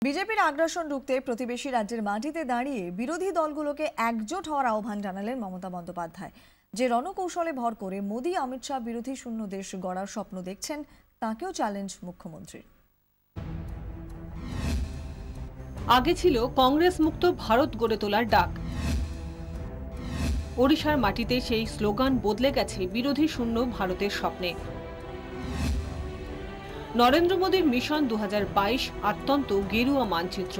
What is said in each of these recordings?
বিজেপির আগ্রাসন রুখতে প্রতিবেশী রাজ্যের মাটিতে দাঁড়িয়ে বিরোধী দলগুলোকে একজোট হওয়ার আহ্বান জানালেন মমতা বন্দ্যোপাধ্যায়। যে রণকৌশলে ভর করে মোদি অমিত শাহ বিরোধী শূন্য দেশ গড়ার স্বপ্ন দেখছেন, তাকেও চ্যালেঞ্জ মুখ্যমন্ত্রীর। আগে ছিল কংগ্রেস মুক্ত ভারত গড়ে তোলার ডাক। ওড়িশার মাটিতে সেই স্লোগান বদলে গেছে বিরোধী শূন্য ভারতের স্বপ্নে। নরেন্দ্র মোদীর মিশন 2022 অত্যন্ত গেরুয়া মানচিত্র।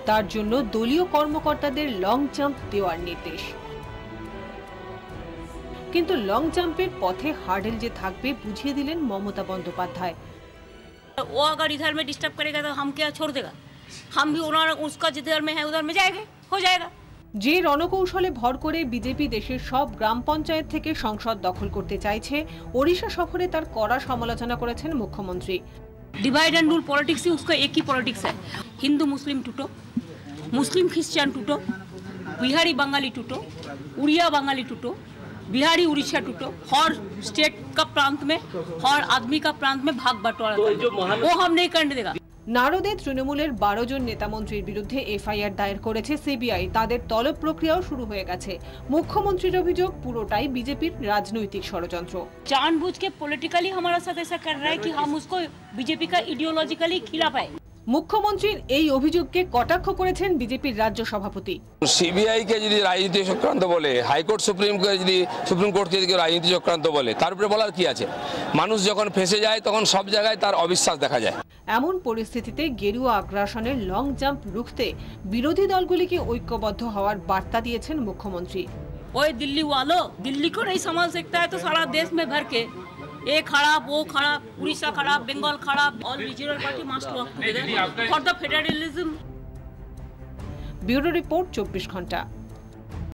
তার জন্য দলীয় কর্মকর্তাদের লং জাম্প দেওয়ার নির্দেশ। কিন্তু লং জাম্পের পথে হার্ডেল যে থাকবে বুঝিয়ে দিলেন মমতা বন্দ্যোপাধ্যায়। वो अगर इधर में डिस्टर्ब करेगा तो हम क्या छोड़ देगा? हम भी उसका जिधर में है उधर में जाएंगे, हो जाएगा। যে রণকৌশলে ভর করে বিজেপি দেশের সব গ্রাম পঞ্চায়েত থেকে সংসদ দখল করতে চাইছে, ওড়িশা সফরে তার কড়া সমালোচনা করেছেন মুখ্যমন্ত্রী। डिवाइड एंड रूल पॉलिटिक्स ही उसका एक ही पॉलिटिक्स है। हिंदू मुस्लिम टूटो, मुस्लिम क्रिश्चियन टूटो, बिहारी बंगाली टूटो, उड़िया बंगाली टूटो, बिहारी उड़ीसा टूटो, हर स्टेट का प्रांत में हर आदमी का प्रांत में भाग बंटवारा वो हम नहीं करने देगा। নারদে তৃণমূলের 12 জন নেতামন্ত্রীর বিরুদ্ধে এফআইআর দায়ের করেছে সিবিআই। তাদের তলব প্রক্রিয়াও শুরু হয়ে গেছে। মুখ্যমন্ত্রীর অভিযোগ, পুরোটাই বিজেপির রাজনৈতিক ষড়যন্ত্র। जानबूझ के पॉलिटिकली हमारा साथ ऐसा कर रहा है कि हम उसको बीजेपी का आइडियोलॉजिकली खिलाफ है। মুখ্যমন্ত্রীর এই অভিযোগকে কটাক্ষ করেছেন বিজেপির রাজ্য সভাপতি। সিবিআই কে যদি রাজনীতি চক্রান্ত বলে, হাইকোর্ট সুপ্রিম কোর্টকে যদি রাজনীতি চক্রান্ত বলে, তার উপরে বলার কি আছে? মানুষ যখন ফেঁসে যায় তখন সব জায়গায় তার অবিশ্বাস দেখা যায়। এমন পরিস্থিতিতে গেরুয়া আগ্রাসনের লং জাম্প রুখতে বিরোধী দলগুলিকে ঐক্যবদ্ধ হওয়ার বার্তা দিয়েছেন মুখ্যমন্ত্রী। ओए दिल्ली वालों, दिल्ली को नहीं समझ सकता है तो सारा देश में भर के ये खराब वो खराब, उड़ीसा खराब, बंगाल खराब, all regional party must work together for the federalism. Bureau report 24 घंटा।